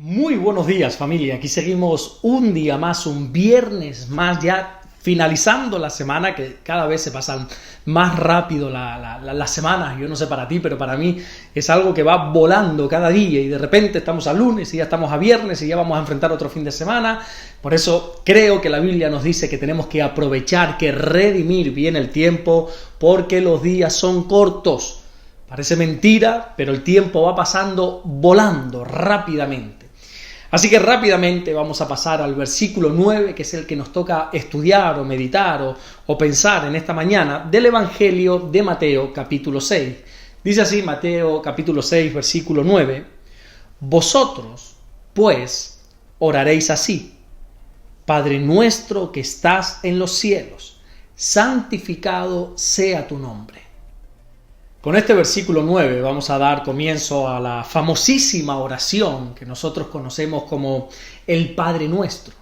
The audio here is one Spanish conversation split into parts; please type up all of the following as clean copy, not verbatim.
Muy buenos días, familia. Aquí seguimos un día más, un viernes más, ya finalizando la semana, que cada vez se pasan más rápido las semanas. Yo no sé para ti, pero para mí es algo que va volando cada día y de repente estamos a lunes y ya estamos a viernes y ya vamos a enfrentar otro fin de semana. Por eso creo que la Biblia nos dice que tenemos que aprovechar, que redimir bien el tiempo, porque los días son cortos. Parece mentira, pero el tiempo va pasando volando rápidamente. Así que rápidamente vamos a pasar al versículo 9, que es el que nos toca estudiar o meditar o pensar en esta mañana, del Evangelio de Mateo capítulo 6. Dice así Mateo capítulo 6, versículo 9: Vosotros, pues, oraréis así: Padre nuestro que estás en los cielos, santificado sea tu nombre. Con este versículo 9 vamos a dar comienzo a la famosísima oración que nosotros conocemos como el Padre Nuestro.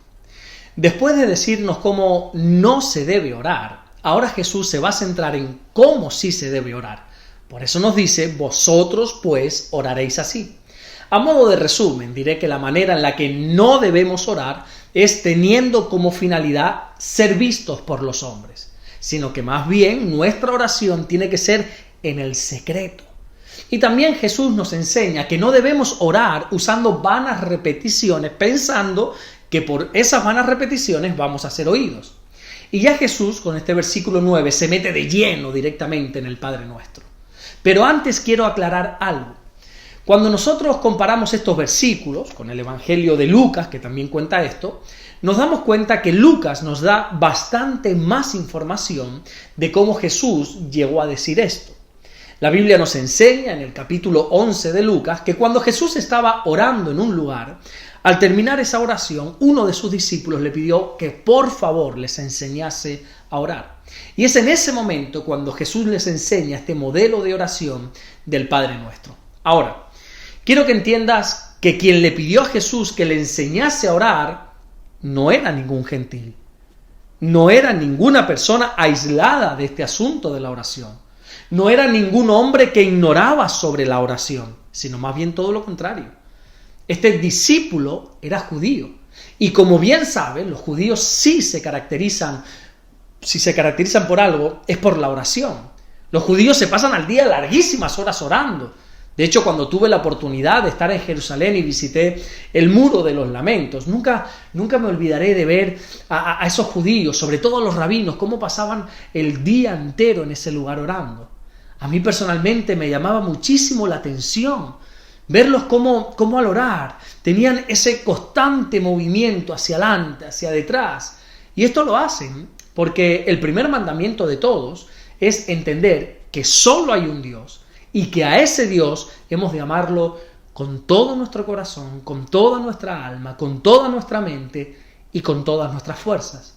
Después de decirnos cómo no se debe orar, ahora Jesús se va a centrar en cómo sí se debe orar. Por eso nos dice: vosotros pues oraréis así. A modo de resumen, diré que la manera en la que no debemos orar es teniendo como finalidad ser vistos por los hombres, sino que más bien nuestra oración tiene que ser en el secreto. Y también Jesús nos enseña que no debemos orar usando vanas repeticiones, pensando que por esas vanas repeticiones vamos a ser oídos. Y ya Jesús, con este versículo 9, se mete de lleno directamente en el Padre Nuestro. Pero antes quiero aclarar algo. Cuando nosotros comparamos estos versículos con el Evangelio de Lucas, que también cuenta esto, nos damos cuenta que Lucas nos da bastante más información de cómo Jesús llegó a decir esto. La Biblia nos enseña en el capítulo 11 de Lucas que cuando Jesús estaba orando en un lugar, al terminar esa oración, uno de sus discípulos le pidió que por favor les enseñase a orar. Y es en ese momento cuando Jesús les enseña este modelo de oración del Padre Nuestro. Ahora, quiero que entiendas que quien le pidió a Jesús que le enseñase a orar no era ningún gentil. No era ninguna persona aislada de este asunto de la oración. No era ningún hombre que ignoraba sobre la oración, sino más bien todo lo contrario. Este discípulo era judío. Y como bien saben, los judíos si se caracterizan por algo, es por la oración. Los judíos se pasan al día larguísimas horas orando. De hecho, cuando tuve la oportunidad de estar en Jerusalén y visité el Muro de los Lamentos, nunca me olvidaré de ver a esos judíos, sobre todo a los rabinos, cómo pasaban el día entero en ese lugar orando. A mí personalmente me llamaba muchísimo la atención verlos cómo al orar tenían ese constante movimiento hacia adelante, hacia detrás. Y esto lo hacen porque el primer mandamiento de todos es entender que solo hay un Dios y que a ese Dios hemos de amarlo con todo nuestro corazón, con toda nuestra alma, con toda nuestra mente y con todas nuestras fuerzas.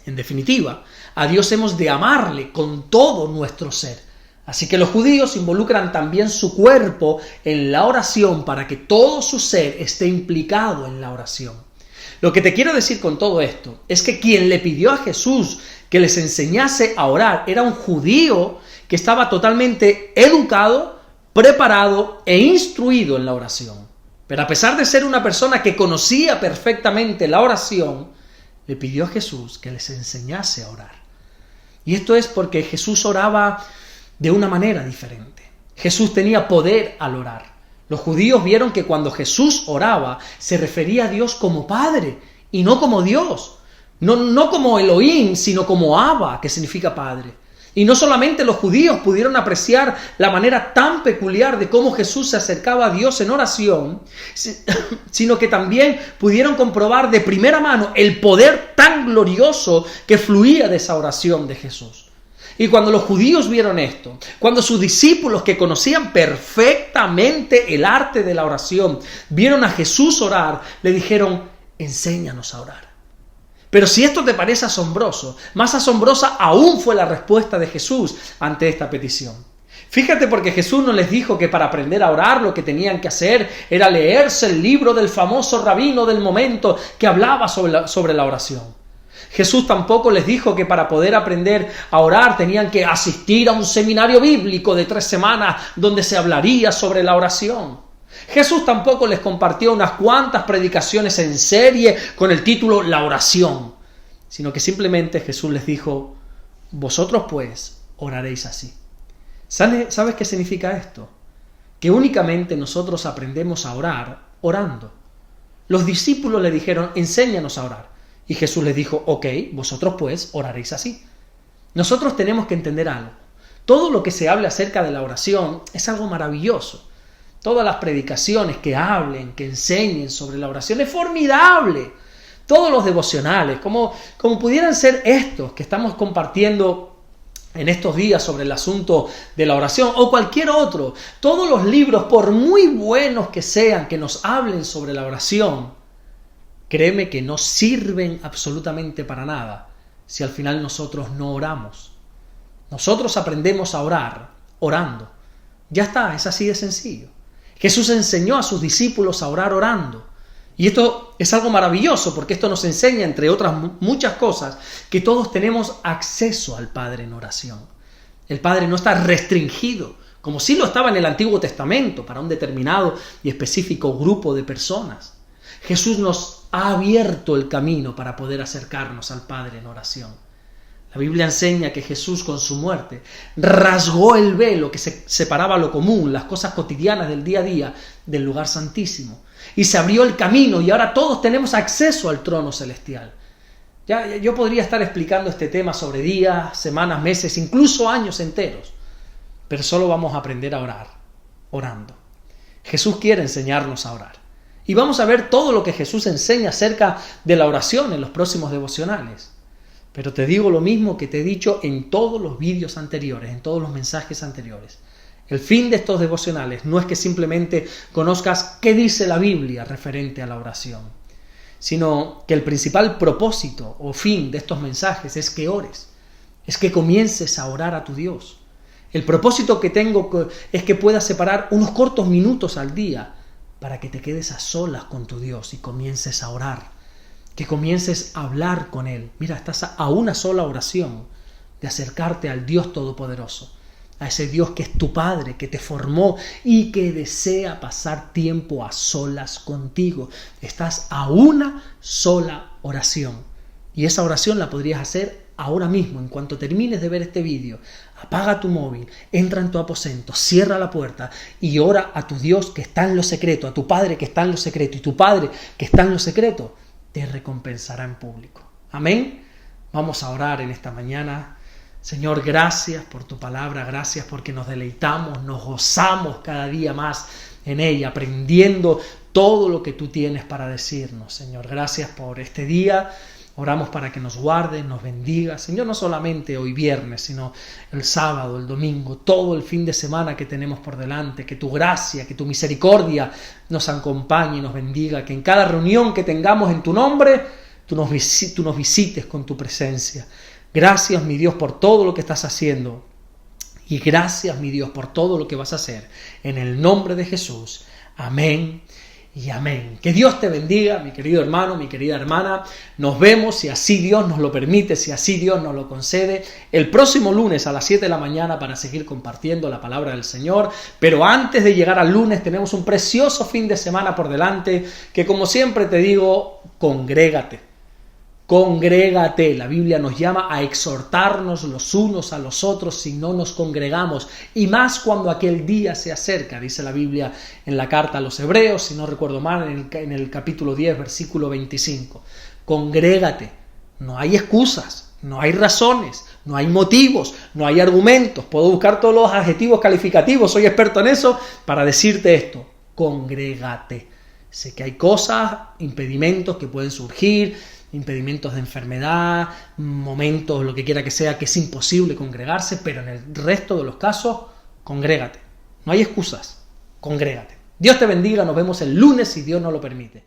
En definitiva, a Dios hemos de amarle con todo nuestro ser. Así que los judíos involucran también su cuerpo en la oración para que todo su ser esté implicado en la oración. Lo que te quiero decir con todo esto es que quien le pidió a Jesús que les enseñase a orar era un judío que estaba totalmente educado, preparado e instruido en la oración. Pero a pesar de ser una persona que conocía perfectamente la oración, le pidió a Jesús que les enseñase a orar. Y esto es porque Jesús oraba de una manera diferente. Jesús tenía poder al orar. Los judíos vieron que cuando Jesús oraba, se refería a Dios como Padre y no como Dios. No como Elohim, sino como Abba, que significa Padre. Y no solamente los judíos pudieron apreciar la manera tan peculiar de cómo Jesús se acercaba a Dios en oración, sino que también pudieron comprobar de primera mano el poder tan glorioso que fluía de esa oración de Jesús. Y cuando los judíos vieron esto, cuando sus discípulos que conocían perfectamente el arte de la oración, vieron a Jesús orar, le dijeron: enséñanos a orar. Pero si esto te parece asombroso, más asombrosa aún fue la respuesta de Jesús ante esta petición. Fíjate, porque Jesús no les dijo que para aprender a orar lo que tenían que hacer era leerse el libro del famoso rabino del momento que hablaba sobre la oración. Jesús tampoco les dijo que para poder aprender a orar tenían que asistir a un seminario bíblico de 3 semanas donde se hablaría sobre la oración. Jesús tampoco les compartió unas cuantas predicaciones en serie con el título La oración, sino que simplemente Jesús les dijo: vosotros pues oraréis así. ¿Sabes qué significa esto? Que únicamente nosotros aprendemos a orar orando. Los discípulos le dijeron: enséñanos a orar. Y Jesús les dijo: ok, vosotros pues oraréis así. Nosotros tenemos que entender algo. Todo lo que se hable acerca de la oración es algo maravilloso. Todas las predicaciones que hablen, que enseñen sobre la oración es formidable. Todos los devocionales, como pudieran ser estos que estamos compartiendo en estos días sobre el asunto de la oración, o cualquier otro, todos los libros, por muy buenos que sean, que nos hablen sobre la oración, créeme que no sirven absolutamente para nada si al final nosotros no oramos. Nosotros aprendemos a orar orando. Ya está, es así de sencillo. Jesús enseñó a sus discípulos a orar orando. Y esto es algo maravilloso, porque esto nos enseña, entre otras muchas cosas, que todos tenemos acceso al Padre en oración. El Padre no está restringido, como sí lo estaba en el Antiguo Testamento, para un determinado y específico grupo de personas. Jesús nos ha abierto el camino para poder acercarnos al Padre en oración. La Biblia enseña que Jesús, con su muerte, rasgó el velo que separaba lo común, las cosas cotidianas del día a día, del lugar santísimo. Y se abrió el camino, y ahora todos tenemos acceso al trono celestial. Yo podría estar explicando este tema sobre días, semanas, meses, incluso años enteros, pero solo vamos a aprender a orar, orando. Jesús quiere enseñarnos a orar. Y vamos a ver todo lo que Jesús enseña acerca de la oración en los próximos devocionales. Pero te digo lo mismo que te he dicho en todos los vídeos anteriores, en todos los mensajes anteriores. El fin de estos devocionales no es que simplemente conozcas qué dice la Biblia referente a la oración, sino que el principal propósito o fin de estos mensajes es que ores, es que comiences a orar a tu Dios. El propósito que tengo es que puedas separar unos cortos minutos al día para que te quedes a solas con tu Dios y comiences a orar, que comiences a hablar con Él. Mira, estás a una sola oración de acercarte al Dios Todopoderoso, a ese Dios que es tu Padre, que te formó y que desea pasar tiempo a solas contigo. Estás a una sola oración. Y esa oración la podrías hacer ahora mismo, en cuanto termines de ver este vídeo. Apaga tu móvil, entra en tu aposento, cierra la puerta y ora a tu Dios que está en lo secreto, a tu Padre que está en lo secreto. Y tu Padre que está en lo secreto te recompensará en público. Amén. Vamos a orar en esta mañana. Señor, gracias por tu palabra, gracias porque nos deleitamos, nos gozamos cada día más en ella, aprendiendo todo lo que tú tienes para decirnos. Señor, gracias por este día. Oramos para que nos guarde, nos bendiga. Señor, no solamente hoy viernes, sino el sábado, el domingo, todo el fin de semana que tenemos por delante. Que tu gracia, que tu misericordia nos acompañe y nos bendiga. Que en cada reunión que tengamos en tu nombre, tú nos visites con tu presencia. Gracias, mi Dios, por todo lo que estás haciendo. Y gracias, mi Dios, por todo lo que vas a hacer. En el nombre de Jesús. Amén y amén. Que Dios te bendiga, mi querido hermano, mi querida hermana. Nos vemos, si así Dios nos lo permite, si así Dios nos lo concede, el próximo lunes a las 7 de la mañana para seguir compartiendo la palabra del Señor. Pero antes de llegar al lunes tenemos un precioso fin de semana por delante que, como siempre te digo, congrégate. Congrégate. La Biblia nos llama a exhortarnos los unos a los otros si no nos congregamos, y más cuando aquel día se acerca, dice la Biblia en la carta a los Hebreos, si no recuerdo mal, en el capítulo 10, versículo 25. Congrégate. No hay excusas, no hay razones, no hay motivos, no hay argumentos. Puedo buscar todos los adjetivos calificativos, soy experto en eso, para decirte esto. Congrégate. Sé que hay cosas, impedimentos que pueden surgir, impedimentos de enfermedad, momentos, lo que quiera que sea, que es imposible congregarse, pero en el resto de los casos, congrégate. No hay excusas, congrégate. Dios te bendiga, nos vemos el lunes si Dios nos lo permite.